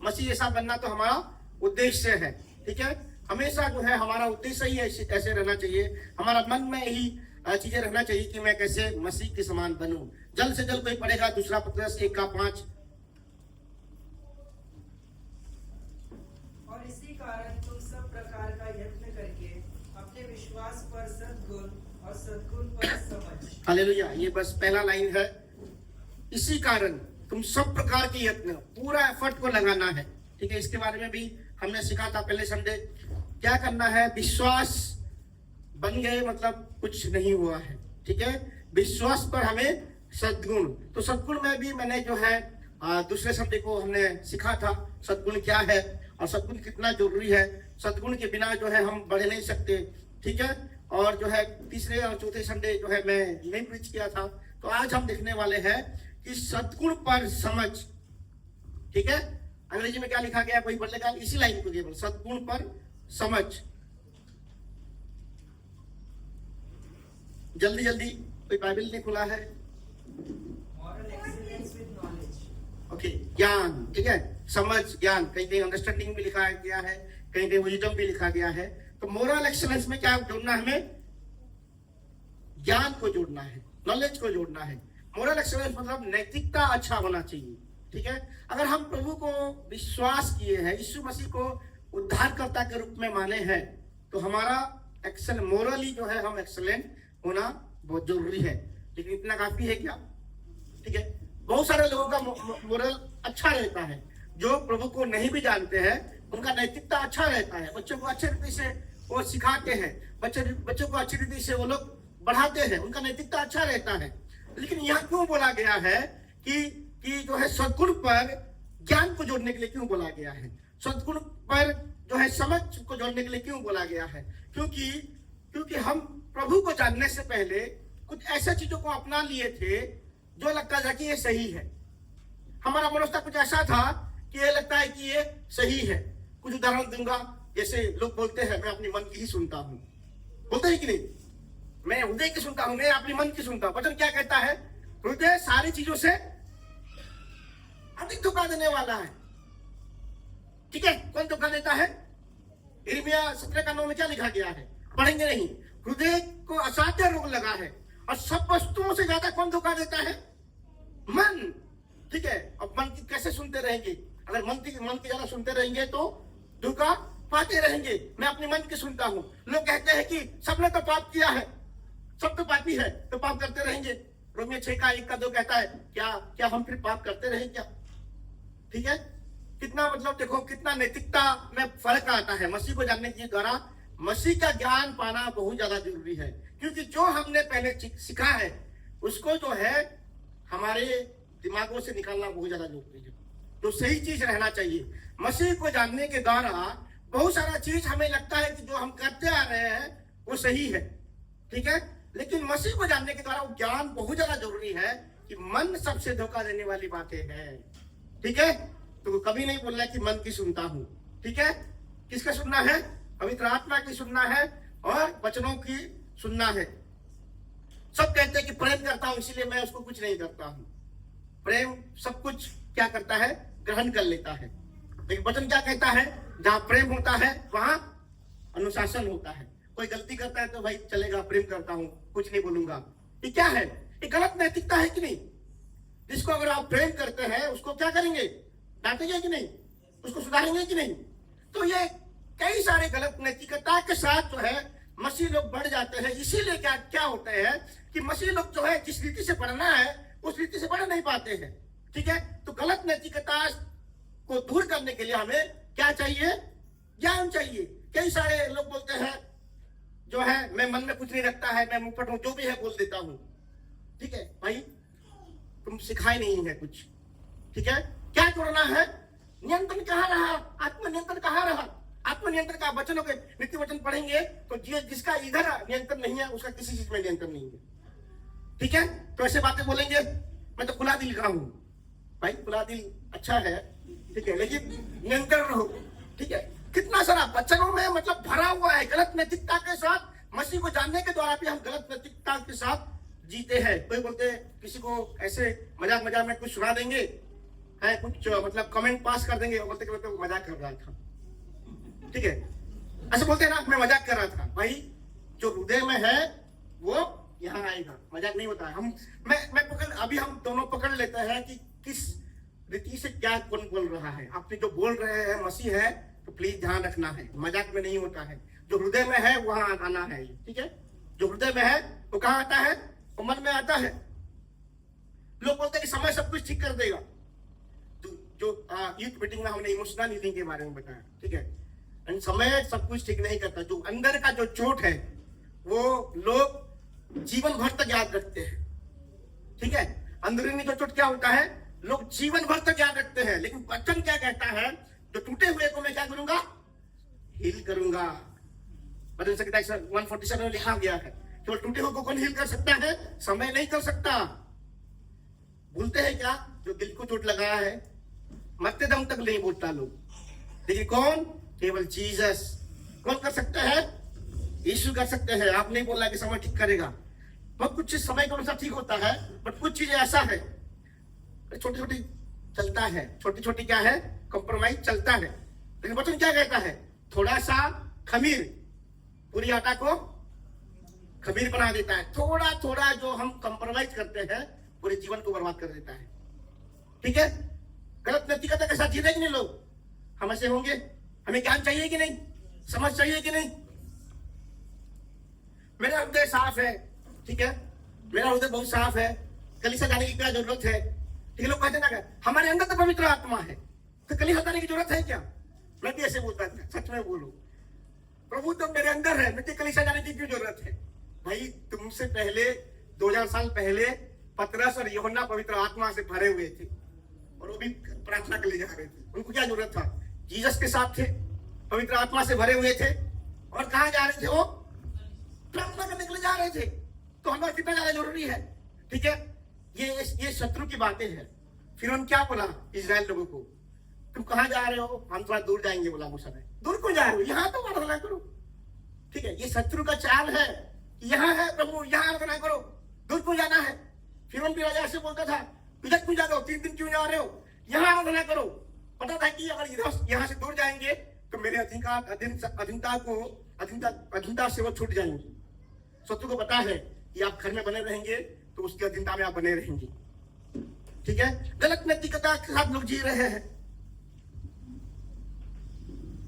मसीह जैसा बनना तो हमारा उद्देश्य है। ठीक है, हमेशा जो है हमारा उद्देश्य ही ऐसे रहना चाहिए, हमारा मन में यही चीजें रहना चाहिए कि मैं कैसे मसीह के समान बनूं। जल्द से जल्द कोई पढ़ेगा 2 पतरस 1:5। और इसी कारण तुम सब प्रकार का यत्न करके अपने विश्वास पर सद्गुण और सद्गुण पर समझ। हालेलुया, ये बस पहला लाइन है। इसी कारण तुम सब प्रकार के यत्न, पूरा एफर्ट को लगाना है। ठीक है, इसके बारे में भी हमने सीखा था पहले संडे। क्या करना है? विश्वास बन गए मतलब कुछ नहीं हुआ है। ठीक है, विश्वास पर हमें सद्गुण, तो सद्गुण में भी मैंने जो है दूसरे संडे को हमने सीखा था सद्गुण क्या है और सद्गुण कितना जरूरी है। सद्गुण के बिना जो है हम बढ़ नहीं सकते। ठीक है, और जो है तीसरे और चौथे संडे जो है मैं नहीं प्रीच किया था, तो आज हम देखने वाले हैं कि सद्गुण पर समझ। ठीक है, अंग्रेजी में क्या लिखा गया कोई बोलेगा? इसी लाइन को केवल सद्गुण पर समझ। जल्दी जल्दी, कोई बाइबल नहीं खुला है? Moral excellence with knowledge. Okay, ज्ञान। ठीक है, समझ, ज्ञान, कहीं कहीं अंडरस्टैंडिंग भी लिखा गया है, कहीं कहीं विजडम भी लिखा गया है। तो मोरल एक्सीलेंस में क्या जोड़ना है? हमें ज्ञान को जोड़ना है, नॉलेज को जोड़ना है। मोरल एक्सीलेंस मतलब नैतिकता अच्छा होना चाहिए। ठीक है, अगर हम प्रभु को विश्वास किए हैं, यीशु मसीह को उद्धारकर्ता के रूप में माने हैं, तो हमारा एक्सेल मोरली जो है हम एक्सेलेंट होना बहुत जरूरी है। लेकिन इतना काफी है क्या? ठीक है, बहुत सारे लोगों का मोरल अच्छा रहता है, जो प्रभु को नहीं भी जानते हैं उनका नैतिकता अच्छा रहता है। बच्चों को अच्छे रीति से वो सिखाते हैं, बच्चों को अच्छी रीति से वो लोग बढ़ाते हैं, उनका नैतिकता अच्छा रहता है। लेकिन यहाँ क्यों बोला गया है कि जो है सद्गुण पर ज्ञान को जोड़ने के लिए क्यों बोला गया है? सद्गुण पर जो है समझ को जोड़ने के लिए क्यों बोला गया है? क्योंकि हम प्रभु को जानने से पहले कुछ ऐसे चीजों को अपना लिए थे जो लगता था कि ये सही है। हमारा मनोस्था कुछ ऐसा था कि ये लगता है कि ये सही है। कुछ उदाहरण दूंगा, जैसे लोग बोलते हैं मैं अपनी मन की ही सुनता हूँ, बोलते हैं कि नहीं? मैं हृदय की सुनता हूँ, मैं अपनी मन की सुनता हूँ। वचन क्या कहता है? हृदय सारी चीजों से अधिक धोखा देने वाला है। ठीक है, कौन धोखा देता है? यिर्मयाह 17:9 में क्या लिखा गया है? पढ़ेंगे नहीं? हृदय को असाध्य रोग लगा है और सब वस्तुओं से ज्यादा कौन धोखा देता है? मन। ठीक है, अब मन की कैसे सुनते रहेंगे? अगर मन की ज्यादा सुनते रहेंगे तो धोखा पाते रहेंगे। मैं अपनी मन की सुनता हूं। लोग कहते हैं कि सबने तो पाप किया है, सब तो पापी है, तो पाप करते रहेंगे। रोमियो 6:1-2 कहता है क्या हम फिर पाप करते रहें क्या? ठीक है, कितना मतलब देखो कितना नैतिकता में फर्क आता है। मसीह को जानने के द्वारा मसीह का ज्ञान पाना बहुत ज्यादा जरूरी है, क्योंकि जो हमने पहले सीखा है उसको जो है हमारे दिमागों से निकालना बहुत ज्यादा जरूरी है। तो सही चीज रहना चाहिए। मसीह को जानने के द्वारा बहुत सारा चीज हमें लगता है कि जो हम करते आ रहे हैं वो सही है। ठीक है, लेकिन मसीह को जानने के द्वारा वो ज्ञान बहुत ज्यादा जरूरी है कि मन सबसे धोखा देने वाली बातें हैं। ठीक है, तो कभी नहीं बोलना कि मन की सुनता हूं। ठीक है, किसका सुनना है? पवित्र आत्मा की सुनना है और वचनों की सुनना है। सब कहते हैं कि प्रेम करता हूं इसीलिए मैं उसको कुछ नहीं करता हूं। प्रेम सब कुछ क्या करता है? ग्रहण कर लेता है। लेकिन वचन क्या कहता है? जहां प्रेम होता है वहां अनुशासन होता है। कोई गलती करता है तो भाई चलेगा, प्रेम करता हूं, कुछ नहीं बोलूंगा। ये क्या है? ये गलत नैतिकता है कि नहीं? जिसको अगर आप प्रेम करते हैं उसको क्या करेंगे? डांटेंगे कि नहीं? उसको सुधारेंगे कि नहीं? तो ये कई सारे गलत नैतिकता के साथ जो है मसीह लोग बढ़ जाते हैं। इसीलिए क्या होता है कि मसीह लोग जो है जिस रीति से बढ़ना है उस रीति से बढ़ नहीं पाते हैं। ठीक है, तो गलत नैतिकता को दूर करने के लिए हमें क्या चाहिए? ज्ञान चाहिए। कई सारे लोग बोलते हैं जो है मैं मन में कुछ नहीं रखता है, मैं मुंह पर हूं, जो भी है बोल देता हूं। ठीक है भाई, तुम सिखाए नहीं है कुछ। ठीक है, क्या जोड़ना है? नियंत्रण कहाँ रहा? आत्मनियंत्रण कहाँ रहा? आत्मनियंत्रण का वचनों के नित्य वचन पढ़ेंगे तो जिसका इधर नियंत्रण नहीं है उसका किसी चीज में नियंत्रण नहीं है। ठीक है, तो ऐसे बातें बोलेंगे मैं तो खुला दिल का हूं। भाई खुला दिल अच्छा है, ठीक है, लेकिन नियंत्रण रहो। ठीक है, कितना सारा वचनों में मतलब भरा हुआ है गलत नैतिकता के साथ। मसीह को जानने के द्वारा भी हम गलत नैतिकता के साथ जीते हैं। कोई बोलते हैं किसी को ऐसे मजाक में कुछ सुना देंगे, है कुछ मतलब कमेंट पास कर देंगे और बोलते कि मैं तो मजाक कर रहा था, ठीक है, ऐसे बोलते हैं ना, मैं मजाक कर रहा था। भाई जो हृदय में है वो यहाँ आएगा, मजाक नहीं होता है। मैं पकड़, अभी हम दोनों पकड़ लेते हैं कि किस रीति से क्या कौन बोल रहा है। आपने जो बोल रहे हैं मसीह है तो प्लीज ध्यान रखना है, मजाक में नहीं होता है। जो हृदय में है वहां आना है, ठीक है। जो हृदय में है वो कहाँ आता है, वो मन में आता है। लोग बोलते हैं कि समय सब कुछ ठीक कर देगा। जो यूथ मीटिंग में हमने इमोशनल ईटिंग के बारे में बताया, ठीक है, समय सब कुछ ठीक नहीं करता। जो अंदर का जो चोट है वो लोग जीवन भर तक याद रखते हैं, ठीक है। अंदरूनी जो चोट क्या होता है, लोग जीवन भर तक याद रखते हैं। लेकिन वचन क्या कहता है, जो टूटे हुए को मैं क्या करूंगा, हील करूंगा। भजन संहिता 147 में लिखा गया है, केवल टूटे हुए को कौन हील कर सकता है, समय नहीं कर सकता। भूलते हैं क्या, जो दिल को चोट लगाया है मरते दम तक नहीं भूलता लोग, लेकिन कौन, केवल जीसस। कौन कर सकता है, यीशु कर सकते हैं। आप नहीं बोला कि समय ठीक करेगा, बहुत कुछ चीज समय के अनुसार ठीक होता है, बट कुछ चीजें ऐसा है छोटी छोटी चलता है, छोटी छोटी क्या है, कंप्रोमाइज चलता है। लेकिन वचन क्या कहता है, थोड़ा सा खमीर पूरी आटा को खमीर बना देता है। थोड़ा थोड़ा जो हम कंप्रोमाइज करते हैं पूरे जीवन को बर्बाद कर देता है, ठीक है। गलत नैतिकता के साथ जी रहे कि नहीं लोग, हम ऐसे होंगे। हमें ज्ञान चाहिए कि नहीं, समझ चाहिए कि नहीं। मेरा हृदय साफ है, ठीक है, मेरा हृदय बहुत साफ है, कलीसिया जाने की क्या जरूरत है, ठीक है। लोग कहते ना हमारे अंदर तो पवित्र आत्मा है, तो कलीसिया जाने की जरूरत है क्या। मैं भी ऐसे बोलता था, सच में बोलूं, प्रभु तो मेरे अंदर है, मुझे कलीसिया जाने की क्यों जरूरत है। भाई तुमसे पहले 2000 साल पहले पतरस और यूहन्ना पवित्र आत्मा से भरे हुए थे और वो भी प्रार्थना के लिए जा रहे थे। उनको क्या जरूरत था, जीसस के साथ थे, पवित्र आत्मा से भरे हुए थे, और कहाँ जा रहे थे, वो प्रार्थना करने के लिए जा रहे थे। तो हमारा कितना ज्यादा जरूरी है, ठीक है। ये शत्रु की बातें हैं। फिर उन्होंने क्या बोला इजराइल लोगों को, तुम कहाँ जा रहे हो, हम थोड़ा दूर जाएंगे। बोला मूसा ने, दूर क्यों जा रहे हो, यहाँ तो आराधना करो, ठीक है। ये शत्रु का चाल है, यहाँ है प्रभु, यहाँ आराधना करो, दूर क्यों जाना है। फिर उन भी राजा से बोलता था, इधर क्यों जा रहे हो, 3 दिन क्यों जा रहे हो, यहाँ आराधना करो। पता था कि अगर इधर यहाँ से दूर जाएंगे तो मेरे अधीनता से वो छूट जाएंगे। शत्रु को पता है कि आप घर में बने रहेंगे तो उसकी अधीनता में आप बने रहेंगे, ठीक है। गलत नैतिकता के साथ लोग जी रहे हैं।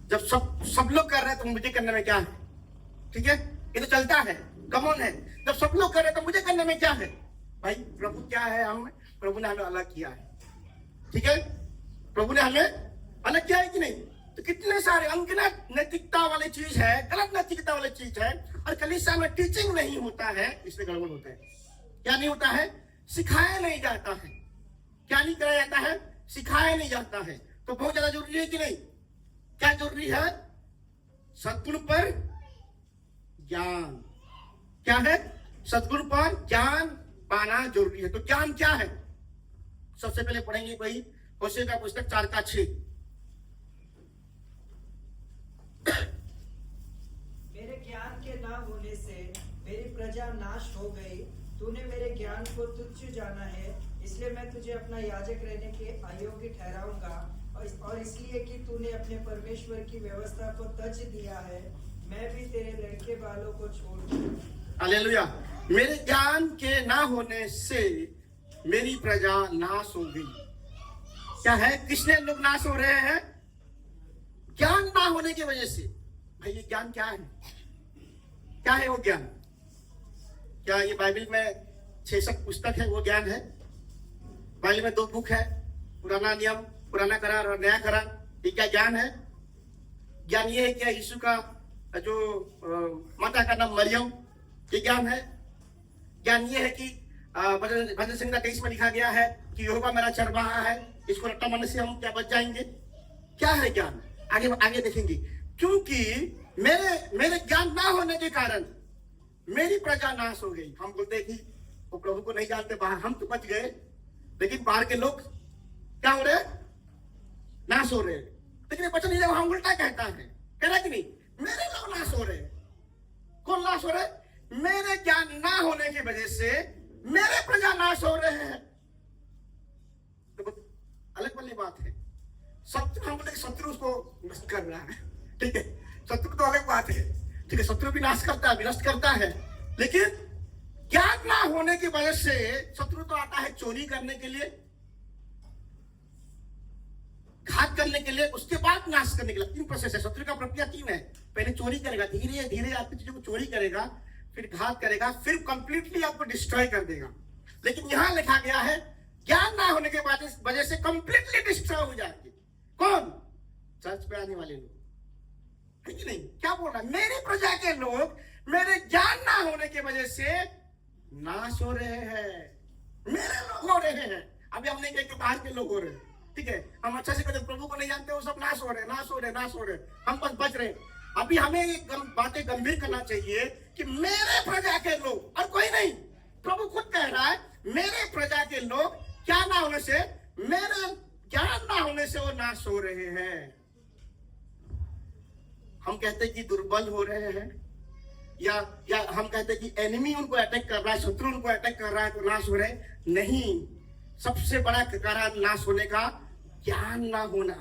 जब सब लोग कर रहे हैं तो मुझे करने में क्या है, ठीक है, ये तो चलता है, कमोन है। जब सब लोग कर रहे हैं तो मुझे करने में क्या है। भाई प्रभु क्या है, हम प्रभु ने हमें अलग किया है, ठीक है। प्रभु ने हमें अलग किया है कि नहीं। तो कितने सारे अनगिनत नैतिकता वाली चीज है, गलत नैतिकता वाली चीज है, और कलीसिया में टीचिंग नहीं होता है, इसमें गड़बड़ होता है। क्या नहीं होता है, सिखाया नहीं जाता है। क्या नहीं कराया जाता है, सिखाया नहीं जाता है। तो बहुत ज्यादा जरूरी है कि नहीं। क्या जरूरी है, सद्गुण पर ज्ञान। क्या है, सद्गुण पर ज्ञान पाना जरूरी है। तो ज्ञान क्या है, सबसे पहले पढ़ेंगे भाई होशे का पुस्तक 4:6। मेरे ज्ञान के ना होने से मेरी प्रजा नाश हो गई। तूने मेरे ज्ञान को तुच्छ जाना है, इसलिए मैं तुझे अपना याजक रहने के अयोग्य ठहराऊंगा, और इसलिए कि तूने अपने परमेश्वर की व्यवस्था को तज दिया है, मैं भी तेरे लड़के बालों को छोड़ दूंगा। हालेलुया। मेरे ज्ञान के ना होने से मेरी प्रजा नाश हो गई। क्या है, किसने लोग नाश हो रहे हैं, ज्ञान ना होने की वजह से। भाई ये ज्ञान क्या है, क्या है वो ज्ञान। क्या ये बाइबल में 6 पुस्तक है वो ज्ञान है। बाइबल में 2 बुक है, पुराना नियम, पुराना करार और नया करार। ये क्या ज्ञान है। ज्ञान ये है क्या, यीशु का जो माता का नाम मरियम, ये ज्ञान है। ज्ञान ये है कि भजन संहिता 23 में लिखा गया है कि यहोवा मेरा चरवाहा है, इसको रट्टा मारने से हम क्या बच जाएंगे। क्या है ज्ञान, आगे देखेंगे। क्योंकि मेरे ज्ञान ना होने के कारण मेरी प्रजा नाश हो गई। हम बोलते हैं कि वो प्रभु को नहीं जानते, बाहर हम तो बच गए, लेकिन बाहर के लोग क्या हो रहे, नाश हो रहे। लेकिन वचन जब हम उल्टा कहता है, कह रहा कि नहीं, मेरे लोग नाश हो रहे। कौन नाश हो रहे, मेरे ज्ञान ना होने की वजह से मेरे प्रजा नाश हो रहे हैं। अलग वाली बात है। शत्रु, हम बोले शत्रु उसको नष्ट कर रहा है, ठीक है, शत्रु तो अलग बात है, ठीक है, शत्रु भी नाश करता है, विनष्ट करता है। लेकिन ज्ञान ना होने की वजह से शत्रु तो आता है चोरी करने के लिए, घात करने के लिए, उसके बाद नाश करने के लिए। 3 प्रोसेस है, शत्रु का प्रक्रिया 3 है। पहले चोरी करेगा, धीरे धीरे आपकी चीजों को चोरी करेगा, फिर घात करेगा, फिर कंप्लीटली आपको डिस्ट्रॉय कर देगा। लेकिन यहां लिखा गया है ज्ञान ना होने के वजह से कंप्लीटली डिस्ट्रॉय हो जाएंगे। कौन? चर्च पे आने वाले लोग, है कि नहीं? क्या बोल रहा है? मेरी प्रजा के लोग मेरे ज्ञान ना होने की वजह से नाश हो रहे हैं, मेरे लोग हो रहे हैं। अभी हम नहीं कहें कि बाहर के लोग हो रहे हैं, ठीक है, हम अच्छा से कहते प्रभु को नहीं जानते, वो सब नाश हो रहे, नाश हो रहे, नाश हो रहे, हम बस बच रहे। अभी हमें बातें गंभीर करना चाहिए कि मेरे प्रजा के लोग, और कोई नहीं, प्रभु खुद कह रहा है मेरे प्रजा के लोग क्या ना होने से, मेरे ज्ञान ना होने से वो नाश हो रहे हैं। हम कहते कि दुर्बल हो रहे हैं, या हम कहते कि एनिमी उनको अटैक कर रहा है, शत्रु उनको अटैक कर रहा है तो नाश हो रहे। नहीं, सबसे बड़ा कारण नाश होने का ज्ञान ना होना,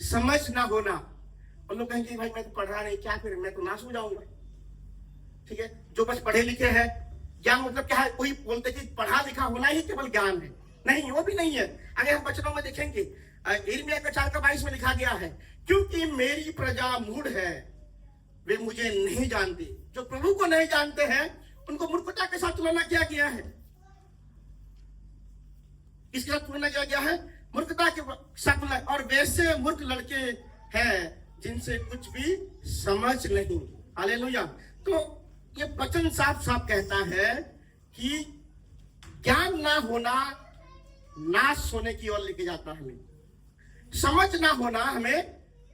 समझ ना होना। और लोग कहेंगे भाई मैं तो पढ़ रहा नहीं, क्या फिर मैं तो नाश हो जाऊंगा, ठीक है। जो बस पढ़े लिखे हैं, ज्ञान मतलब क्या है? कोई बोलते कि पढ़ा लिखा होना ही केवल ज्ञान है, नहीं, वो भी नहीं है। अगर हम वचनों में देखेंगे, यिर्मयाह का 4:22 में लिखा गया है, क्योंकि मेरी प्रजा मूढ़ है, वे मुझे नहीं जानती। जो प्रभु को नहीं जानते हैं उनको मूर्खता के साथ तुलना किया गया है। किसके साथ तुलना किया गया है? मूर्खता के साथ तुलना। और वैसे मूर्ख लड़के हैं जिनसे कुछ भी समझ नहीं। हालेलुया। तो ये वचन साफ साफ कहता है कि ज्ञान ना होना नाश होने की ओर लेके जाता है हमें, समझ ना होना हमें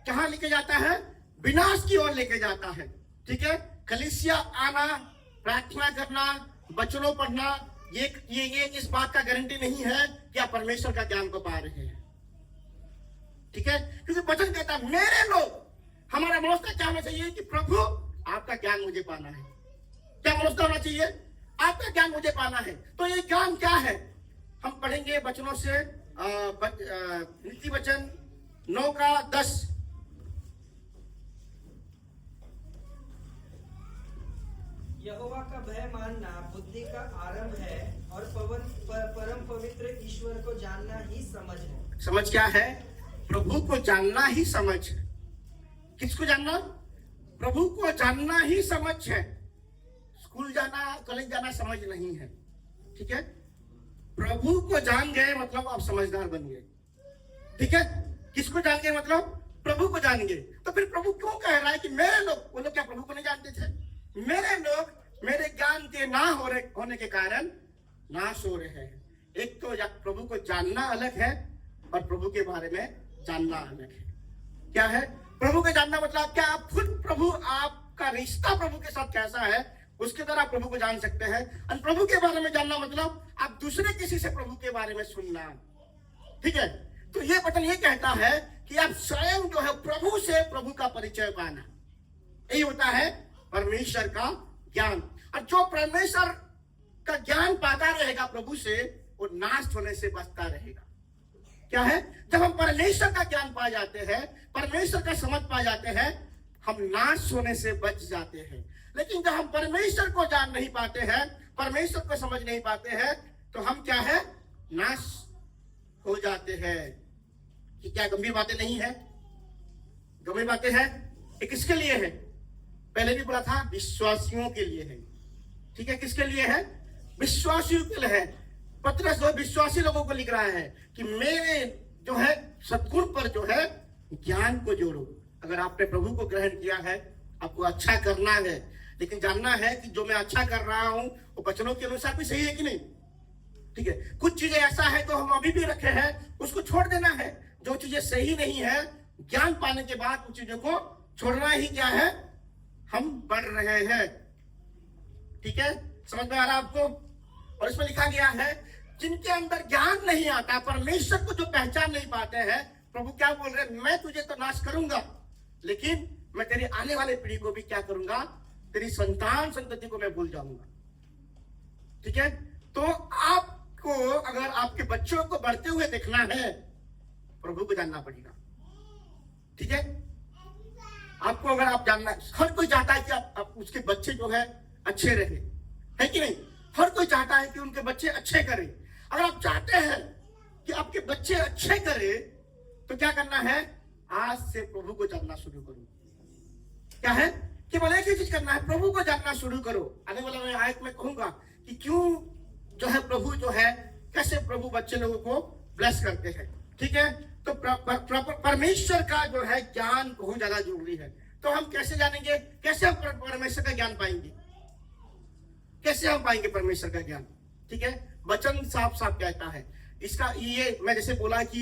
कहां लेके जाता है? विनाश की ओर लेके जाता है, ठीक है। कलीसिया आना, प्रार्थना करना, वचनों पढ़ना, ये इस बात का गारंटी नहीं है कि आप परमेश्वर का ज्ञान को पा रहे हैं, ठीक है। क्योंकि वचन कहता है मेरे लोग, हमारा मनोस्ता क्या होना चाहिए कि प्रभु आपका ज्ञान मुझे पाना है। क्या मनोस्ता होना चाहिए? आपका ज्ञान मुझे पाना है। तो ये ज्ञान क्या है? हम पढ़ेंगे वचनों से, नीति वचन 9:10। यहोवा का भय मानना बुद्धि का आरंभ है, और परम पवित्र ईश्वर को जानना ही समझ है। समझ क्या है? प्रभु को जानना ही समझ है। किसको जानना? प्रभु को जानना ही समझ है। स्कूल जाना, कॉलेज जाना समझ नहीं है, ठीक है। प्रभु को जान गए मतलब आप समझदार बन गए, ठीक है। किसको जान गए? मतलब प्रभु को जान गए। तो फिर प्रभु क्यों कह रहा है कि मेरे लोग, वो लोग क्या प्रभु को नहीं जानते थे? मेरे लोग मेरे ज्ञान के ना होने के कारण नाश हो रहे हैं। एक तो प्रभु को जानना अलग है और प्रभु के बारे में जानना अलग है। क्या है प्रभु को जानना? मतलब क्या आप खुद प्रभु, आपका रिश्ता प्रभु के साथ कैसा है, उसके द्वारा आप प्रभु को जान सकते हैं। और प्रभु के बारे में जानना मतलब आप दूसरे किसी से प्रभु के बारे में सुनना, ठीक है। तो ये वचन ये कहता है कि आप स्वयं जो है प्रभु से प्रभु का परिचय पाना, यही होता है परमेश्वर का ज्ञान। और जो परमेश्वर का ज्ञान पाता रहेगा प्रभु से, वो नाश होने से बचता रहेगा। क्या है? जब हम परमेश्वर का ज्ञान पा जाते हैं, परमेश्वर का समझ पा जाते हैं, हम नाश होने से बच जाते हैं। लेकिन जब हम परमेश्वर को जान नहीं पाते हैं, परमेश्वर को समझ नहीं पाते हैं, तो हम क्या है? नाश हो जाते हैं। कि क्या गंभीर बातें नहीं है? गंभीर बातें हैं। ये किसके लिए है? पहले भी बोला था, विश्वासियों के लिए है, ठीक है। किसके लिए है? विश्वासियों के लिए है। पत्रस जो विश्वासी लोगों को लिख रहा है कि मेरे जो है सद्गुण पर जो है ज्ञान को जोड़ो। अगर आपने प्रभु को ग्रहण किया है, आपको अच्छा करना है, लेकिन जानना है कि जो मैं अच्छा कर रहा हूं वो वचनों के अनुसार भी सही है कि नहीं, ठीक है। कुछ चीजें ऐसा है तो हम अभी भी रखे हैं, उसको छोड़ देना है। जो चीजें सही नहीं है, ज्ञान पाने के बाद उन चीजों को छोड़ना ही क्या है? हम बढ़ रहे हैं, ठीक है। समझ में आ रहा आपको? और इसमें लिखा गया है जिनके अंदर ज्ञान नहीं आता, परमेश्वर को जो पहचान नहीं पाते हैं, प्रभु क्या बोल रहे हैं? मैं तुझे तो नाश करूंगा, लेकिन मैं तेरी आने वाले पीढ़ी को भी क्या करूंगा? तेरी संतान संतति को मैं भूल जाऊंगा, ठीक है। तो आपको आपको अगर आपके बच्चों को बढ़ते हुए देखना है, प्रभु को जानना पड़ेगा। ठीक है, आपको अगर आप जानना, हर कोई चाहता है कि आप उसके बच्चे जो है अच्छे रहे, है कि नहीं? हर कोई चाहता है कि उनके बच्चे अच्छे करें। अगर आप चाहते हैं कि आपके बच्चे अच्छे करें तो क्या करना है? आज से प्रभु को जानना शुरू करो। क्या है? केवल एक ही चीज करना है, प्रभु को जानना शुरू करो। आने वाला मैं आयत में कहूंगा कि क्यों जो है प्रभु जो है, कैसे प्रभु बच्चे लोगों को ब्लेस करते हैं। ठीक है, तो परमेश्वर का जो है ज्ञान बहुत ज्यादा जरूरी है। तो हम कैसे जानेंगे? कैसे हम परमेश्वर का ज्ञान पाएंगे? कैसे हम पाएंगे परमेश्वर का ज्ञान? ठीक है, वचन साफ साफ कहता है इसका। ये मैं जैसे बोला कि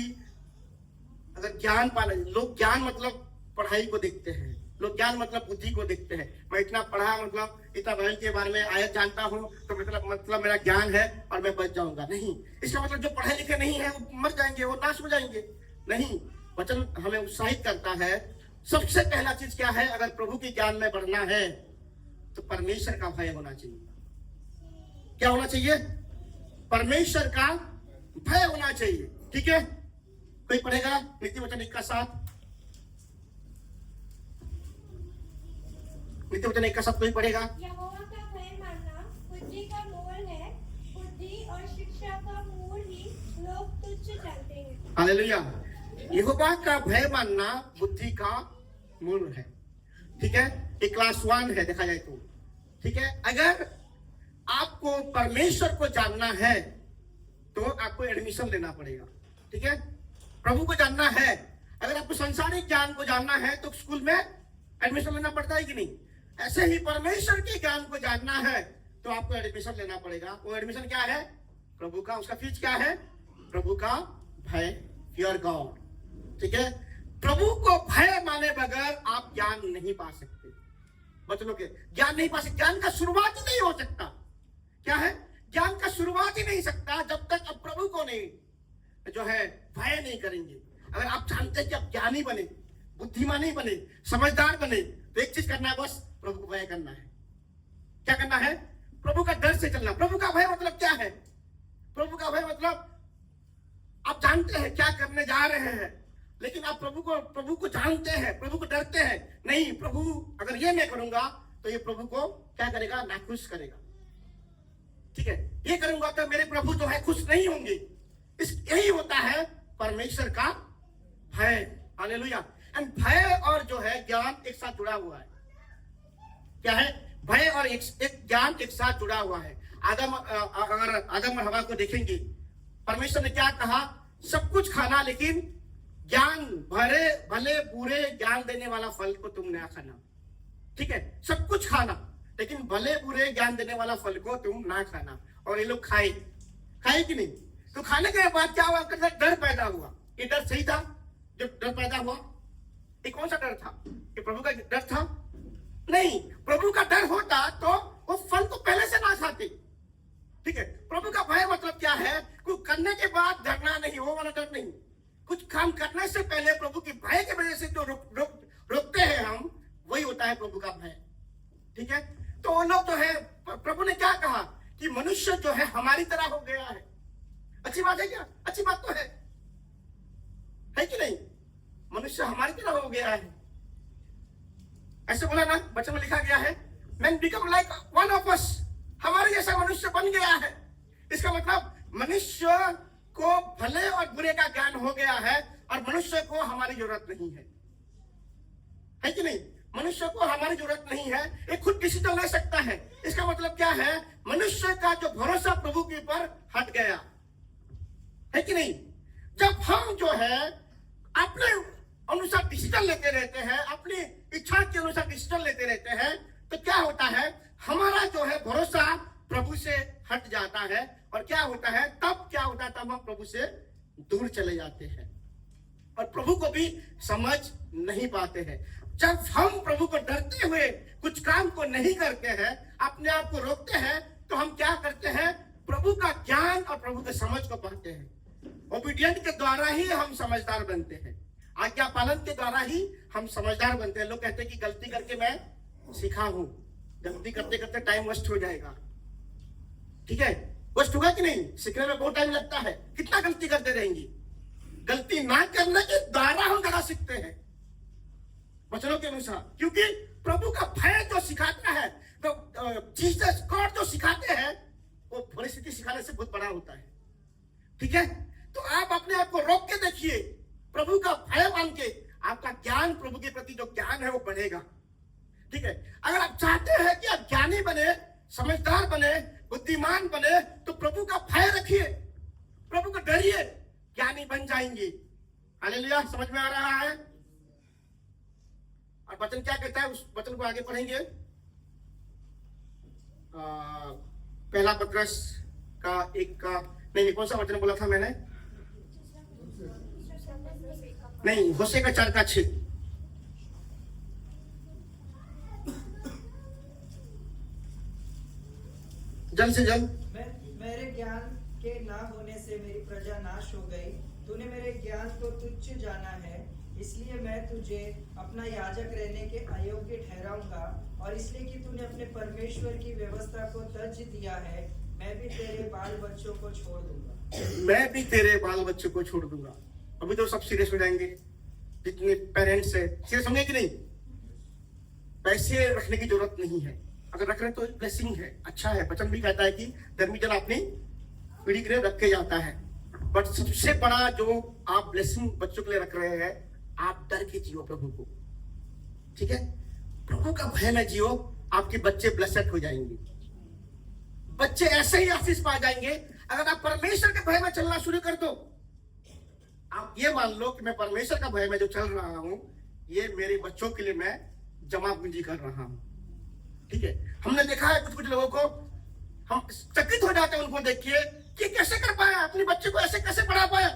अगर ज्ञान पाना, लोग ज्ञान मतलब पढ़ाई को देखते हैं, लोग ज्ञान मतलब बुद्धि को देखते हैं। मैं इतना पढ़ा, मतलब इतना बाइबल के बारे में आयत जानता हूं तो मतलब मेरा ज्ञान है और मैं बच जाऊंगा। नहीं, इसका मतलब जो पढ़े लिखे नहीं है वो मर जाएंगे, वो नाश हो जाएंगे। नहीं, वचन हमें उत्साहित करता है। सबसे पहला चीज क्या है? अगर प्रभु के ज्ञान में बढ़ना है तो परमेश्वर का भय होना चाहिए। क्या होना चाहिए? परमेश्वर का भय होना चाहिए। ठीक है, कोई पढ़ेगा नीति वचन 1:7? नीति वचन 1:7 कोई पढ़ेगा? यहोवा का भय मानना बुद्धि का मूल है, बुद्धि और शिक्षा का मूल ही लोग तुच्छ जानते हैं। हालेलुया। यहोवा का भय मानना बुद्धि का मूल है। ठीक है, ये क्लास 1 है देखा जाए तो। ठीक है, अगर आपको परमेश्वर को जानना है तो आपको एडमिशन लेना पड़ेगा। ठीक है, प्रभु को जानना है। अगर आपको संसारिक ज्ञान को जानना है तो स्कूल में एडमिशन लेना पड़ता है कि नहीं? ऐसे ही परमेश्वर के ज्ञान को जानना है तो आपको एडमिशन लेना पड़ेगा। वो एडमिशन क्या है? प्रभु का, उसका फीस क्या है? प्रभु का भय, फियर गॉड। ठीक है, प्रभु को भय माने बगैर आप ज्ञान नहीं पा सकते। बच्चों के ज्ञान नहीं पा सकते, ज्ञान का शुरुआत ही नहीं हो सकता। क्या है? ज्ञान का शुरुआत ही नहीं सकता जब तक आप प्रभु को नहीं जो है भय नहीं करेंगे। अगर आप जानते हैं कि आप ज्ञानी बने, बुद्धिमान ही बने, समझदार बने, तो एक चीज करना है, बस प्रभु को भय करना है। क्या करना है? प्रभु का डर से चलना। प्रभु का भय मतलब क्या है? प्रभु का भय मतलब आप जानते हैं क्या करने जा रहे हैं, लेकिन आप प्रभु को जानते हैं, प्रभु को डरते हैं। नहीं, प्रभु अगर ये मैं करूंगा तो ये प्रभु को क्या करेगा? नाखुश करेगा। ठीक है, ये करूंगा तो मेरे प्रभु जो है खुश नहीं होंगे। यही होता है परमेश्वर का भय। हालेलुया। एंड भय और जो है ज्ञान एक साथ जुड़ा हुआ है। क्या है? भय और एक ज्ञान एक साथ जुड़ा हुआ है। अगर आदम और हवा को देखेंगे, परमेश्वर ने क्या कहा? सब कुछ खाना, लेकिन ज्ञान भले बुरे ज्ञान देने वाला फल को तुम ना खाना। ठीक है, सब कुछ खाना लेकिन भले बुरे ज्ञान देने वाला फल को तुम ना खाना। और ये लोग खाए कि नहीं? तो खाने के बाद क्या हुआ? डर पैदा हुआ। ये डर सही था जो डर पैदा हुआ? ये कौन सा डर था? ये प्रभु का डर था? नहीं, प्रभु का डर होता तो वो फल को पहले से ना खाते। ठीक है, प्रभु का भय मतलब क्या है? कुछ करने के बाद डरना नहीं, वो वाला डर नहीं। कुछ काम करने से पहले प्रभु के भय की वजह से जो रोकते हैं हम, वही होता है प्रभु का भय। ठीक है, तो वो लोग जो है, प्रभु ने क्या कहा कि मनुष्य जो है हमारी तरह हो गया है। अच्छी बात है क्या? अच्छी बात तो है कि नहीं? मनुष्य हमारी तरह हो गया है, ऐसे बोला ना, बचन में लिखा गया है, man become like one of us. हमारे जैसा मनुष्य बन गया है। इसका मतलब मनुष्य को भले और बुरे का ज्ञान हो गया है और मनुष्य को हमारी जरूरत नहीं है कि नहीं? मनुष्य को हमारी जरूरत नहीं है, ये खुद डिसीजन ले सकता है। इसका मतलब क्या है? मनुष्य का जो भरोसा प्रभु के ऊपर हट गया है कि नहीं? जब हम जो है अपने अनुसार डिसीजन लेते रहते हैं, अपनी इच्छा के अनुसार डिसीजन लेते रहते हैं, तो क्या होता है? हमारा जो है भरोसा प्रभु से हट जाता है। और क्या होता है? तब क्या होता है? तब हम प्रभु से दूर चले जाते हैं और प्रभु को भी समझ नहीं पाते हैं। जब हम प्रभु को डरते हुए कुछ काम को नहीं करते हैं, अपने आप को रोकते हैं, तो हम क्या करते हैं? प्रभु का ज्ञान और प्रभु के समझ को पाते हैं। ओबीडियंट के द्वारा ही हम समझदार बनते हैं, आज्ञा पालन के द्वारा ही हम समझदार बनते हैं। लोग कहते हैं कि गलती करके मैं सीखा हूं, गलती करते करते टाइम वेस्ट हो जाएगा। ठीक है, कष्ट होगा कि नहीं? सीखने में बहुत टाइम लगता है। कितना गलती करते रहेंगे? गलती ना करने के द्वारा हम ज्यादा सीखते हैं वचनों के अनुसार, क्योंकि प्रभु का भय जो सिखाता है, तो जीसस गॉड जो सिखाते हैं, वो परिस्थिति सिखाने से बहुत बड़ा होता है। ठीक है, तो आप अपने आप को रोक के देखिए, प्रभु का भय मान के आपका ज्ञान, प्रभु के प्रति जो ज्ञान है वो बढ़ेगा। ठीक है, अगर आप चाहते हैं कि आप ज्ञानी बने, समझदार बने, बुद्धिमान बने, तो प्रभु का भय रखिए, प्रभु को डरिए, ज्ञानी बन जाएंगे। हालेलुया, समझ में आ रहा है? और वचन क्या कहता है, उस वचन को आगे पढ़ेंगे। पहला पत्रस का 1 का नहीं, कौन सा वचन बोला था मैंने? नहीं, होशे का 4 का 6। जल्द से जल्द। मेरे ज्ञान के ना होने से मेरी प्रजा नाश हो गई। तूने मेरे ज्ञान को तुच्छ जाना है, इसलिए मैं तुझे अपना याजक रहने के अयोग्य ठहराऊंगा, और इसलिए कि तूने अपने परमेश्वर की व्यवस्था को तज दिया है, मैं भी तेरे बाल बच्चों को छोड़ दूंगा। मैं भी तेरे बाल बच्चों को छोड़ दूंगा। अभी तो सब सीरियस हो जाएंगे, जितने पेरेंट्स है सीरियस होंगे कि नहीं? पैसे रखने की जरूरत नहीं है, अगर रख रहे तो ब्लेसिंग है, अच्छा है। वचन भी कहता है कि धर्मी जन अपनी पीढ़ी के लिए रख के जाता है। बट सबसे बड़ा जो आप ब्लेसिंग बच्चों के लिए रख रहे हैं, आप डर के जियो प्रभु को। ठीक है, प्रभु का भय में जियो, आपके बच्चे ब्लेसेड हो जाएंगे, बच्चे ऐसे ही आशीष पा जाएंगे। अगर आप परमेश्वर के भय में चलना शुरू कर दो, आप ये मान लो कि मैं परमेश्वर का भय में जो चल रहा हूं, ये मेरे बच्चों के लिए मैं जमा पूंजी कर रहा हूं। ठीक है, हमने देखा है कुछ लोगों को, हम चकित हो जाते हैं उनको देखिए कि कैसे कर पाया, अपने बच्चे को ऐसे कैसे बढ़ा पाया।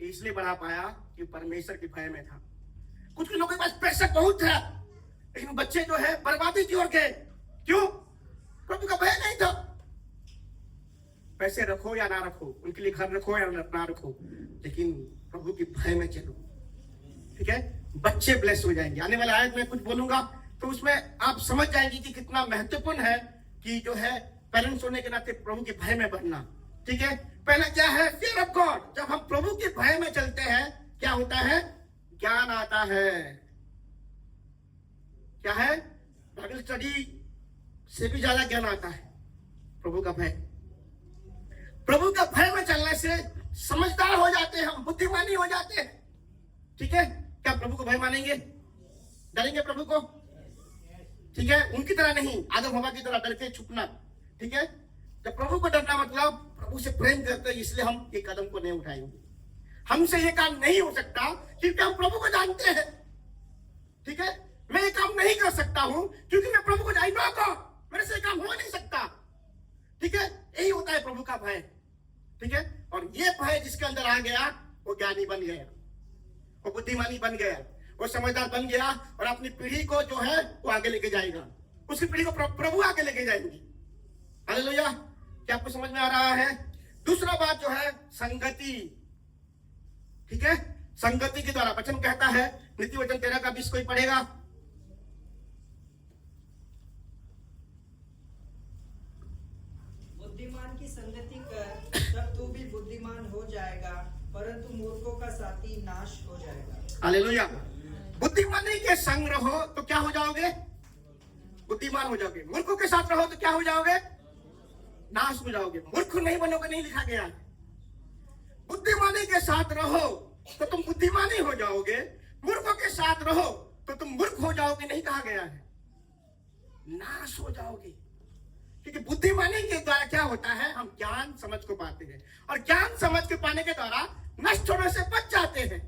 इसलिए बढ़ा पाया कि परमेश्वर के भय में था। कुछ लोगों के पास पैसा बहुत था, लेकिन बच्चे जो है बर्बादी की ओर गए। क्यों? प्रभु का भय नहीं था। पैसे रखो या ना रखो, उनके लिए घर रखो या ना रखो, लेकिन प्रभु के भय में चलो। ठीक है, बच्चे ब्लेस हो जाएंगे। आने वाले आयत में कुछ बोलूंगा तो उसमें आप समझ जाएंगे कि कितना महत्वपूर्ण है कि जो है पेरेंट्स होने के नाते प्रभु के भय में बढ़ना। ठीक है, पहला क्या है? Fear of God. जब हम प्रभु के भय में चलते हैं, क्या होता है? ज्ञान आता है। क्या है? बाइबल स्टडी से भी ज्यादा ज्ञान आता है प्रभु का भय। प्रभु का भय में चलने से समझदार हो जाते हैं हम, बुद्धिमानी हो जाते हैं। ठीक है, क्या प्रभु को भय मानेंगे? डरेंगे प्रभु को? ठीक है, उनकी तरह नहीं, आदम हवा की तरह डर के छुपना। ठीक है, जब प्रभु को डरना मतलब प्रभु से प्रेम करते हैं, इसलिए हम एक कदम को नहीं उठाएंगे। हमसे ये काम नहीं हो सकता क्योंकि हम प्रभु को जानते हैं। ठीक है, मैं ये काम नहीं कर सकता हूं क्योंकि मैं प्रभु को जानता हूं, मेरे से ये काम हो नहीं सकता। ठीक है, यही होता है प्रभु का भय। ठीक है, और ये भय जिसके अंदर आ गया, वो ज्ञानी बन गया, वो बुद्धिमानी बन गया, वो समझदार बन गया, और अपनी पीढ़ी को जो है वो आगे लेके जाएगा। उसकी पीढ़ी को प्रभु आगे लेके जाएंगी। हालेलुया, क्या आपको समझ में आ रहा है? दूसरा बात जो है संगति। ठीक है, संगति के द्वारा वचन कहता है, नीति वचन 13 का 20 कोई पढ़ेगा? बुद्धिमान की संगति कर, तब तू भी बुद्धिमान हो जाएगा, परंतु मूर्खों का साथी नाश हो जाएगा। हालेलुया, बुद्धिमानी के संग रहो तो क्या हो जाओगे? बुद्धिमान हो जाओगे। मूर्खों के साथ रहो तो क्या हो जाओगे? नाश हो जाओगे। मूर्ख नहीं बनोगे, नहीं लिखा गया है। बुद्धिमानी के साथ रहो तो तुम बुद्धिमानी हो जाओगे, मूर्खों के साथ रहो तो तुम मूर्ख हो जाओगे, नहीं कहा गया है, नाश हो जाओगे। क्योंकि बुद्धिमानी के द्वारा क्या होता है? हम ज्ञान समझ को पाते हैं, और ज्ञान समझ के पाने के द्वारा नष्ट होने से बच जाते हैं।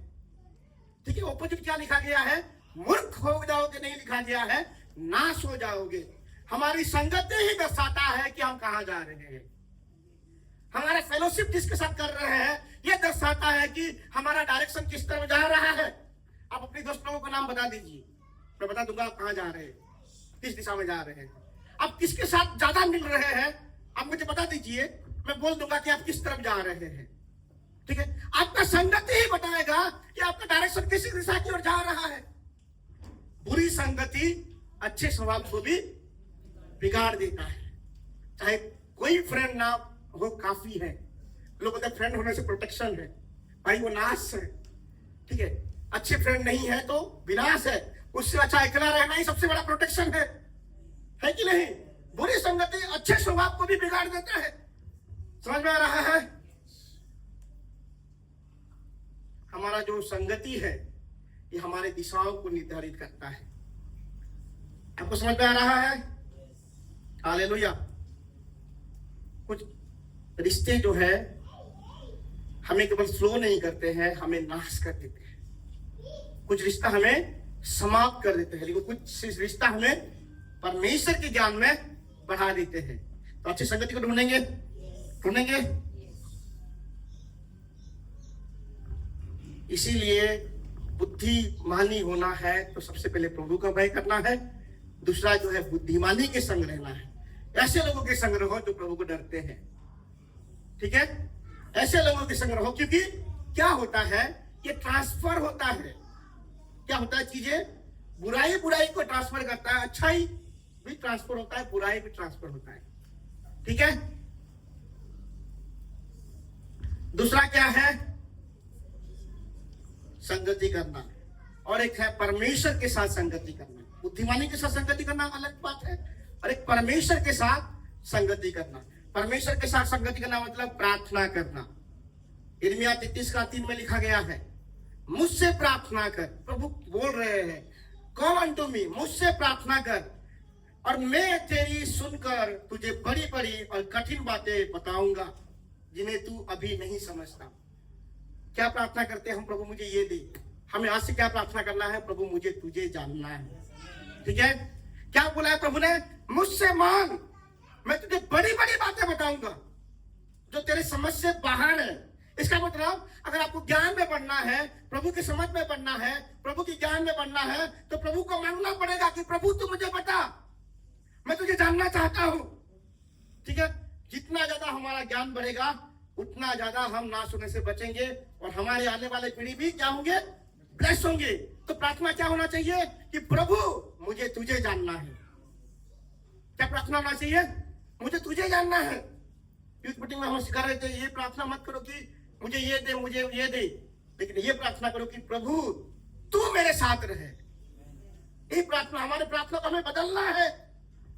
ठीक है, ऑपोजिट क्या लिखा गया है? मूर्ख हो जाओगे, नहीं लिखा गया है नाश हो जाओगे। हमारी संगति ही दर्शाता है कि हम कहां जा रहे हैं। हमारा फेलोशिप जिसके साथ कर रहे हैं, यह दर्शाता है कि हमारा डायरेक्शन किस तरफ जा रहा है। आप अपने दोस्तों को नाम बता दीजिए, मैं बता दूंगा आप कहां जा रहे हैं, किस दिशा में जा रहे हैं। आप किसके साथ ज्यादा मिल रहे हैं, आप मुझे बता दीजिए, मैं बोल दूंगा कि आप किस तरफ जा रहे हैं। ठीक है, आपका संगति ही बताएगा कि आपका डायरेक्शन किस दिशा की ओर जा रहा है। बुरी संगति अच्छे स्वभाव को भी बिगाड़ देता है, चाहे कोई फ्रेंड ना हो काफी है। लोग कहते हैं फ्रेंड होने से प्रोटेक्शन है, भाई वो नाश है। ठीक है, अच्छे फ्रेंड नहीं है तो विनाश है। उससे अच्छा अकेला रहना ही सबसे बड़ा प्रोटेक्शन है कि नहीं? बुरी संगति अच्छे स्वभाव को भी बिगाड़ देता है। समझ में आ रहा है? हमारा जो संगति है ये हमारे दिशाओं को निर्धारित करता है। आपको समझ में आ रहा है? हालेलुया। कुछ रिश्ते जो है हमें केवल फ्लो नहीं करते हैं, हमें नाश कर देते हैं। कुछ रिश्ता हमें समाप्त कर देते हैं, लेकिन कुछ रिश्ता हमें परमेश्वर के ज्ञान में बढ़ा देते हैं। तो अच्छी संगति को ढूंढेंगे। इसीलिए बुद्धिमानी होना है तो सबसे पहले प्रभु का भय करना है। दूसरा जो है बुद्धिमानी के संग रहना है। ऐसे लोगों के संग रहो जो प्रभु को डरते हैं। ठीक है, ऐसे लोगों के संग रहो, क्योंकि क्या होता है, ये ट्रांसफर होता है। क्या होता है, चीजें बुराई को ट्रांसफर करता है, अच्छाई भी ट्रांसफर होता है, बुराई भी ट्रांसफर होता है। ठीक है, दूसरा क्या है, संगति करना, और एक है परमेश्वर के साथ संगति करना। बुद्धिमानी के साथ संगति करना अलग बात है, और एक परमेश्वर के साथ संगति करना। परमेश्वर के साथ संगति करना मतलब प्रार्थना करना। यिर्मयाह 33:3 में लिखा गया है, मुझसे प्रार्थना कर। प्रभु बोल रहे हैं, कॉल अनटू मी, मुझसे प्रार्थना कर और मैं तेरी सुनकर तुझे बड़ी बड़ी और कठिन बातें बताऊंगा जिन्हें तू अभी नहीं समझता। क्या प्रार्थना करते हैं हम? प्रभु मुझे ये दे। हमें आज से क्या प्रार्थना करना है? प्रभु मुझे तुझे जानना है। ठीक है, क्या बोला है प्रभु ने? मुझसे मांग, मैं तुझे बड़ी बड़ी बातें बताऊंगा जो तेरे समझ से बाहर है। इसका मतलब अगर आपको ज्ञान में बढ़ना है, प्रभु की समझ में बढ़ना है, प्रभु की ज्ञान में बढ़ना है, तो प्रभु को मांगना पड़ेगा कि प्रभु तू मुझे बता, मैं तुझे जानना चाहता हूं। ठीक है, जितना ज्यादा हमारा ज्ञान बढ़ेगा उतना ज्यादा हम नाश होने से बचेंगे और हमारे आने वाले पीढ़ी भी क्या होंगे? ब्लेस होंगे। तो प्रार्थना क्या होना चाहिए कि प्रभु मुझे तुझे जानना है। क्या प्रार्थना होना चाहिए? मुझे तुझे जानना है। यूथ मीटिंग में हम सिखा रहे थे, ये प्रार्थना मत करो कि मुझे ये दे, मुझे ये दे, लेकिन ये प्रार्थना करो कि प्रभु तू मेरे साथ रहे। ये प्रार्थना, हमारे प्रार्थना को हमें बदलना है।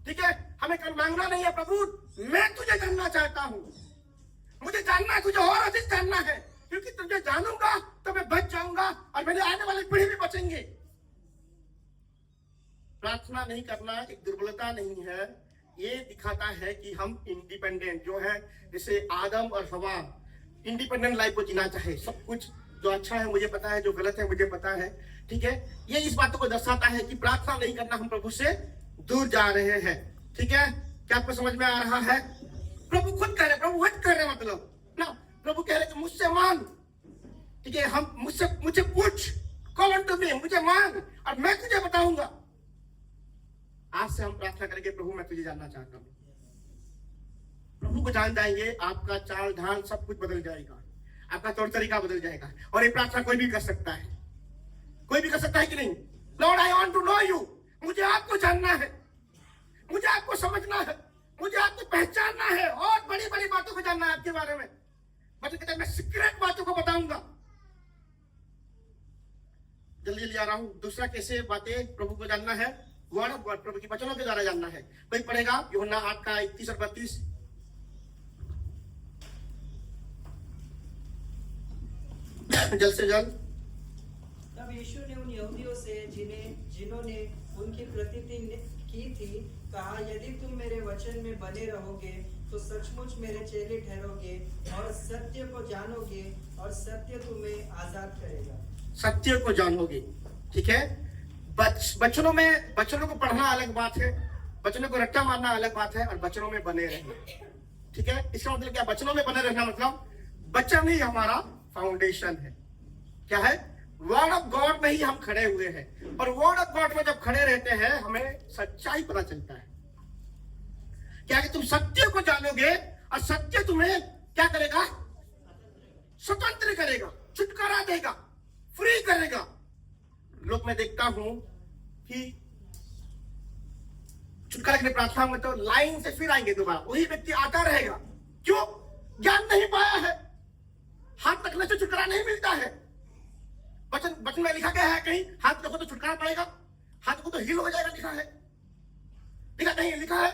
ठीक है, हमें कल मांगना नहीं है, प्रभु मैं तुझे जानना चाहता हूं, मुझे जानना है, तुझे और अधिक जानना है, क्योंकि तुझे जानूंगा तो मैं बच जाऊंगा और मेरे आने वाली पीढ़ी भी बचेंगे। प्रार्थना नहीं करना एक दुर्बलता नहीं है, ये दिखाता है कि हम इंडिपेंडेंट जो है, जैसे आदम और हवा इंडिपेंडेंट लाइफ को जीना चाहे। सब कुछ जो अच्छा है मुझे पता है, जो गलत है मुझे पता है। ठीक है, ये इस बात को दर्शाता है कि प्रार्थना नहीं करना, हम प्रभु से दूर जा रहे हैं। ठीक है, क्या आपको समझ में आ रहा है? प्रभु खुद कह रहे, प्रभु वट कर रहे, मतलब ना, प्रभु कह रहे कि मुझसे मांग। ठीक है, हम मुझे पूछ, कॉल ऑन टू मी, मुझे मांग और मैं तुझे बताऊंगा। आज से हम प्रार्थना करेंगे, प्रभु मैं तुझे जानना चाहता हूं। प्रभु को जान जाएंगे, आपका चाल ढाल सब कुछ बदल जाएगा, आपका तौर तरीका बदल जाएगा। और ये प्रार्थना कोई भी कर सकता है, कोई भी कर सकता है कि नहीं? Lord I want to know you, मुझे आपको जानना है, मुझे आपको समझना है, मुझे आपको पहचानना है और बड़ी बड़ी बातों को जानना है आपके बारे में। मतलब कहते हैं मैं सीक्रेट बातों को बताऊंगा। जल्दी जल्दी आ रहा हूं। दूसरा कैसे बातें प्रभु को जानना है? वर्ड ऑफ गॉड, प्रभु की वचनों के द्वारा जानना है। कोई पढ़ेगा यूहन्ना 8:31 और 32। जल्द से जल्द। तब यीशु ने उन यहूदियों से जिन्होंने उनकी प्रतीति की थी कहा, यदि तुम मेरे वचन में बने रहोगे तो सचमुच मेरे चेले ठहरोगे और सत्य को जानोगे और सत्य तुम्हें आजाद करेगा। सत्य को जानोगे। ठीक है, बचनों को पढ़ना अलग बात है, बचनों को रट्टा मारना अलग बात है, और बचनों में बने रहना। ठीक है, इसका मतलब क्या? बचनों में बने रहना मतलब बचन ही हमारा फाउंडेशन है। क्या है? वर्ड ऑफ गॉड में ही हम खड़े हुए हैं, और वर्ड ऑफ गॉड में जब खड़े रहते हैं हमें सच्चाई पता चलता है। क्या कि तुम सत्य को जानोगे और सत्य तुम्हें क्या करेगा? स्वतंत्र करेगा, छुटकारा देगा, फ्री करेगा। लोग मैं देखता हूं कि छुटकारा के लिए प्रार्थना में तो लाइन से फिर आएंगे दोबारा, वही व्यक्ति आता रहेगा। क्यों? ज्ञान नहीं पाया है। हाथ रखने से छुटकारा नहीं मिलता है। वचन में लिखा गया है कहीं हाथ रखो तो छुटकारा पाएगा, हाथ रखो तो हील हो जाएगा, लिखा है? लिखा कहीं लिखा है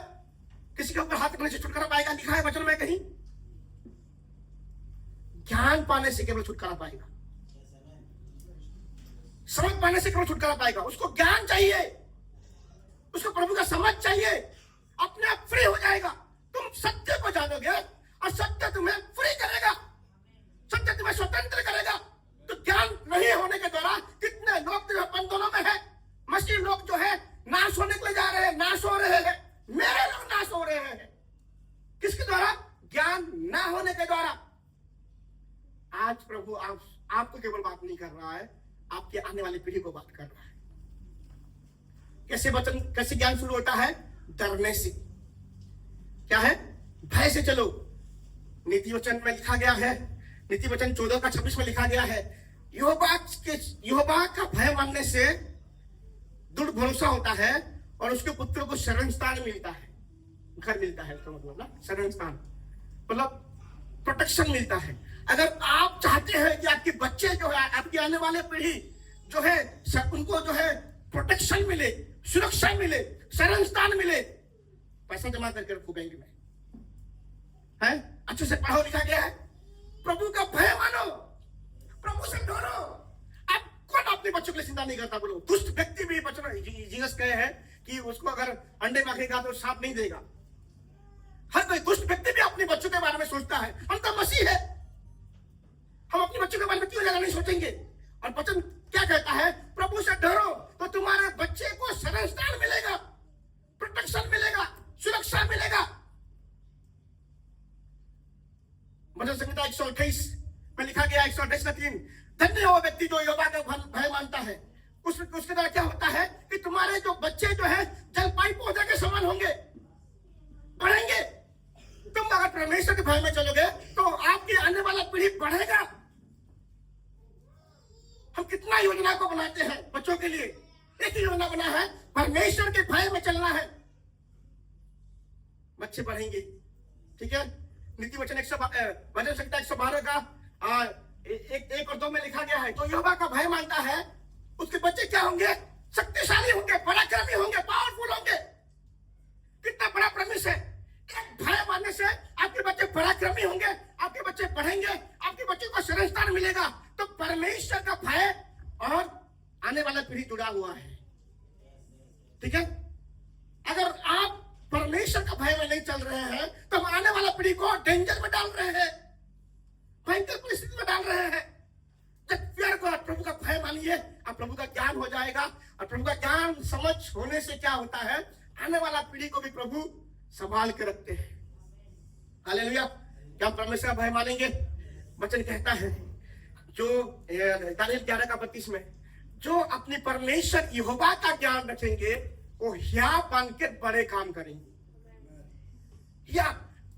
किसी के ऊपर हाथ रखने से छुटकारा पाएगा? लिखा है वचन में कहीं? ज्ञान पाने से केवल छुटकारा पाएगा, समझ पाने से केवल छुटकारा पाएगा। उसको ज्ञान चाहिए, उसको प्रभु का समझ चाहिए, अपने आप फ्री हो जाएगा। तुम सत्य को जानोगे और सत्य तुम्हें फ्री करेगा, सत्य तुम्हें स्वतंत्र करेगा। तो ज्ञान नहीं होने के द्वारा कितने लोग जो बंधनों में है, मसीह लोग जो है नाश होने के लिए जा रहे हैं, नाश हो रहे हैं, मेरे लोग नाश हो रहे हैं। किसके द्वारा? ज्ञान ना होने के द्वारा। आज प्रभु आपको केवल बात नहीं कर रहा है, आपके आने वाली पीढ़ी को बात कर रहा है। कैसे ज्ञान शुरू होता है? डरने से। क्या है? भय से चलो। नीति वचन में लिखा गया है, नीति वचन 14:26 में लिखा गया है, यहोवा का भय मानने से दृढ़ भरोसा होता है और उसके पुत्रों को शरण स्थान मिलता है। घर मिलता है तो मतलब ना, शरण स्थान मतलब प्रोटेक्शन मिलता है। अगर आप चाहते हैं कि आपके बच्चे जो है, आपकी आने वाले पीढ़ी जो है, उनको जो है प्रोटेक्शन मिले, सुरक्षा मिले, शरण स्थान मिले, पैसा जमा करके रखो बैंक में, है? अच्छे से पढ़ो, लिखा गया है। प्रभु का भय मानो, प्रभु से डरो। अब कौन अपने बच्चों के लिए चिंता नहीं करता? बोलो, दुष्ट व्यक्ति भी बचना। जीसस कहे हैं कि उसको अगर अंडे मांगेगा तो सांप नहीं देगा। हर कोई दुष्ट व्यक्ति भी अपने बच्चों के बारे में सोचता है। हम तो मसीह है, हम अपने बच्चों के बारे में क्यों ज्यादा नहीं सोचेंगे? और वचन क्या कहता है? प्रभु से डरो तो तुम्हारे बच्चे को शरण स्थान मिलेगा, प्रोटेक्शन मिलेगा, सुरक्षा मिलेगा। भजन संहिता 128 में लिखा गया, 128:3, धन्य वो व्यक्ति जो यहोवा का भय मानता है। उसके द्वारा क्या होता है कि तुम्हारे जो बच्चे जो है जलपाई पौधे के समान होंगे, बढ़ेंगे। तुम अगर परमेश्वर के भय में चलोगे तो आपकी आने वाला पीढ़ी बढ़ेगा। हम कितना योजना को बनाते हैं बच्चों के लिए, एक ही योजना बना है, परमेश्वर के भय में चलना है, बच्चे बढ़ेंगे। ठीक है? नीति वचन भजन संहिता 112 का 1 और 2 में लिखा गया है, तो यहोवा का भय मानता है उसके बच्चे क्या होंगे? शक्तिशाली होंगे, पराक्रमी होंगे, पावरफुल होंगे। कितना बड़ा प्रमिस है! एक भय मानने से आपके बच्चे पराक्रमी होंगे, आपके बच्चे बढ़ेंगे, आपके बच्चे को शरण स्थान मिलेगा। तो परमेश्वर का भय और आने वाला पीढ़ी जुड़ा हुआ है। ठीक है? अगर आप परमेश्वर का भय में नहीं चल रहे हैं तो हम आने वाला पीढ़ी को डेंजर में डाल रहे हैं, भयंकर परिस्थिति में डाल रहे हैं। जब प्यार को आप प्रभु का भय मानिए, आप प्रभु का ज्ञान हो जाएगा। और प्रभु का ज्ञान समझ होने से क्या होता है? आने वाला पीढ़ी को भी प्रभु संभाल के रखते हैं। हालेलुया! क्या हम परमेश्वर का भय मानेंगे? वचन कहता है, जो दानियेल 11:32 में, जो अपने परमेश्वर यहोवा का ज्ञान रखेंगे वो हिया बन के बड़े काम करेंगे। या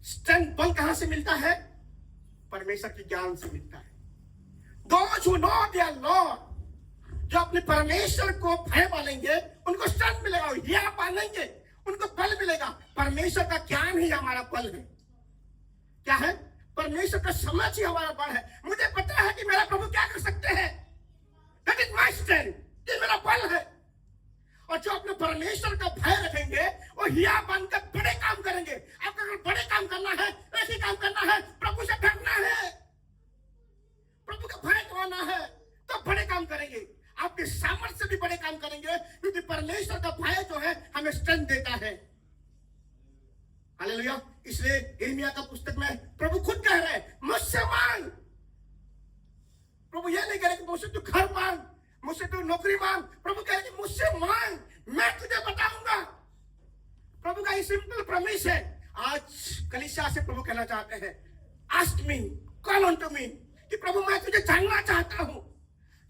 स्ट्रेंथ बल कहां से मिलता है? परमेश्वर के ज्ञान से मिलता है। Those who know their Lord, जो अपने परमेश्वर को भय मानेंगे उनको स्ट्रेंथ मिलेगा, हिया पालेंगे, उनको बल मिलेगा। परमेश्वर का ज्ञान ही हमारा बल है। क्या है? परमेश्वर का समझ ही हमारा बल है। मुझे पता है कि मेरा प्रभु क्या कर सकते हैं, दैट इज माय स्ट्रेंथ, ये मेरा बल है। और जो अपने परमेश्वर का भय रखेंगे वो हिया बनकर बड़े काम करेंगे। आपको अगर बड़े काम करना है, ऐसे काम करना है, प्रभु से डरना है, प्रभु का भय करना है, तो बड़े काम करेंगे। आपके सामर्थ्य से भी बड़े काम करेंगे, क्योंकि परमेश्वर का भय जो है हमें स्ट्रेंथ देता है। हालेलुया! इसलिए यिर्मयाह का पुस्तक में प्रभु खुद कह रहे हैं, मुझसे मांग। प्रभु यह नहीं कह रहे कि मुझसे तू घर मांग, मुझसे तू नौकरी मांग। प्रभु कह रहे कि मुझसे मांग, मैं तुझे बताऊंगा। प्रभु का ये सिंपल प्रॉमिस है। आज कलीसिया से प्रभु कहना चाहते हैं, ask me, call on to me, कि प्रभु मैं तुझे जानना चाहता हूं।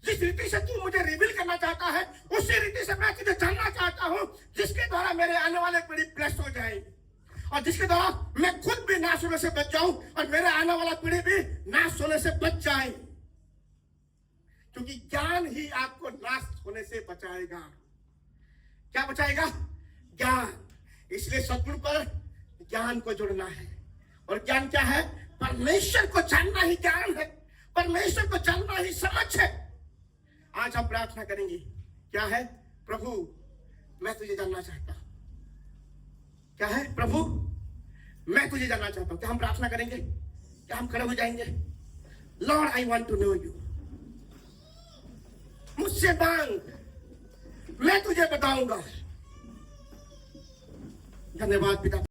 जिस रीति से तू मुझे रिवील करना चाहता है, उसी रीति से मैं तुझे जानना चाहता हूं, जिसके द्वारा मेरे आने वाले पीढ़ी ब्लेस्ड हो जाए और जिसके द्वारा मैं खुद भी नाश होने से बच जाऊं और मेरे आने वाला पीढ़ी भी नाश होने से बच जाए। क्योंकि ज्ञान ही आपको नाश होने से बचाएगा। क्या बचाएगा? ज्ञान। इसलिए सदगुरु पर ज्ञान को जोड़ना है। और ज्ञान क्या है? परमेश्वर को जानना ही ज्ञान है, परमेश्वर को जानना ही समझ है। आज हम प्रार्थना करेंगे, क्या है? प्रभु मैं तुझे जानना चाहता हूं। क्या है? प्रभु मैं तुझे जानना चाहता हूं। क्या हम प्रार्थना करेंगे? क्या हम खड़े हो जाएंगे? Lord I want to know you, मुझसे मांग, मैं तुझे बताऊंगा। धन्यवाद पिता।